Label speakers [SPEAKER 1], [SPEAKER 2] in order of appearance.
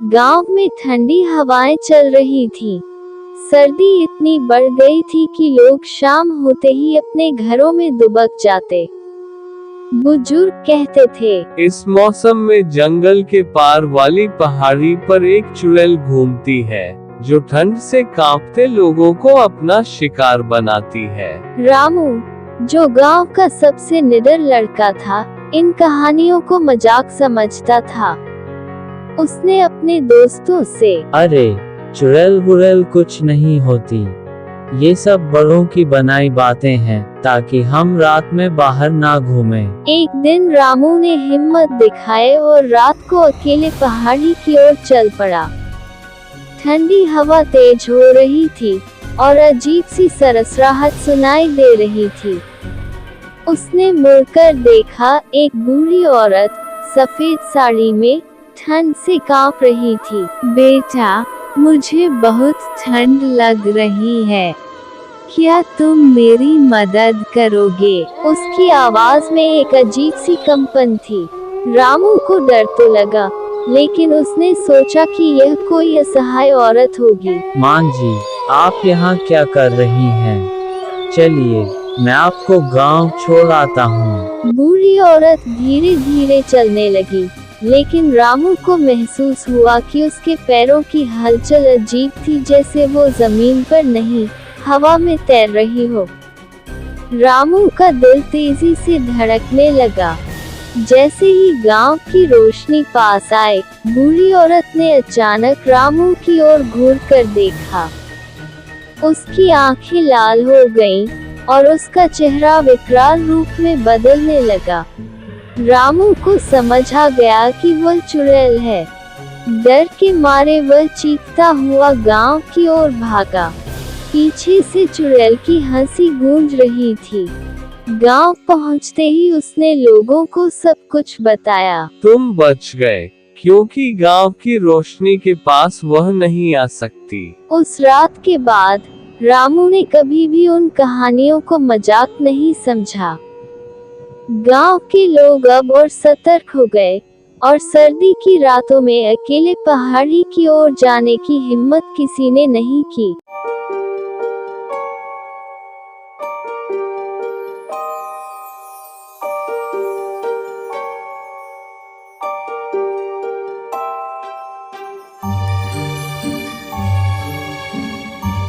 [SPEAKER 1] गांव में ठंडी हवाएं चल रही थीं। सर्दी इतनी बढ़ गई थी कि लोग शाम होते ही अपने घरों में दुबक जाते। बुजुर्ग कहते थे,
[SPEAKER 2] इस मौसम में जंगल के पार वाली पहाड़ी पर एक चुड़ैल घूमती है, जो ठंड से कांपते लोगों को अपना शिकार बनाती है।
[SPEAKER 1] रामू, जो गांव का सबसे निडर लड़का था, इन कहानियों को मजाक समझता था। उसने अपने दोस्तों से,
[SPEAKER 3] अरे चुड़ैल बुड़ैल कुछ नहीं होती, ये सब बड़ों की बनाई बातें हैं, ताकि हम रात में बाहर ना घूमें।
[SPEAKER 1] एक दिन रामू ने हिम्मत दिखाए और रात को अकेले पहाड़ी की ओर चल पड़ा। ठंडी हवा तेज हो रही थी और अजीब सी सरसराहट सुनाई दे रही थी। उसने मुड़कर देखा, एक बूढ़ी औरत सफेद साड़ी में ठंड से कांप रही थी। बेटा, मुझे बहुत ठंड लग रही है, क्या तुम मेरी मदद करोगे? उसकी आवाज में एक अजीब सी कंपन थी। रामू को डर तो लगा, लेकिन उसने सोचा कि यह कोई असहाय औरत होगी।
[SPEAKER 3] मां जी, आप यहाँ क्या कर रही हैं? चलिए, मैं आपको गांव छोड़ आता हूँ।
[SPEAKER 1] बूढ़ी औरत धीरे धीरे चलने लगी, लेकिन रामू को महसूस हुआ कि उसके पैरों की हलचल अजीब थी, जैसे वो जमीन पर नहीं, हवा में तैर रही हो। रामू का दिल तेजी से धड़कने लगा। जैसे ही गांव की रोशनी पास आए, बूढ़ी औरत ने अचानक रामू की ओर घूरकर देखा। उसकी आंखें लाल हो गईं और उसका चेहरा विकराल रूप में बदलने लगा। रामू को समझ आ गया कि वह चुड़ैल है। डर के मारे वह चीखता हुआ गांव की ओर भागा। पीछे से चुड़ैल की हंसी गूंज रही थी। गांव पहुंचते ही उसने लोगों को सब कुछ बताया।
[SPEAKER 2] तुम बच गए, क्योंकि गांव की रोशनी के पास वह नहीं आ सकती।
[SPEAKER 1] उस रात के बाद रामू ने कभी भी उन कहानियों को मजाक नहीं समझा। गांव के लोग अब और सतर्क हो गए और सर्दी की रातों में अकेले पहाड़ी की ओर जाने की हिम्मत किसी ने नहीं की।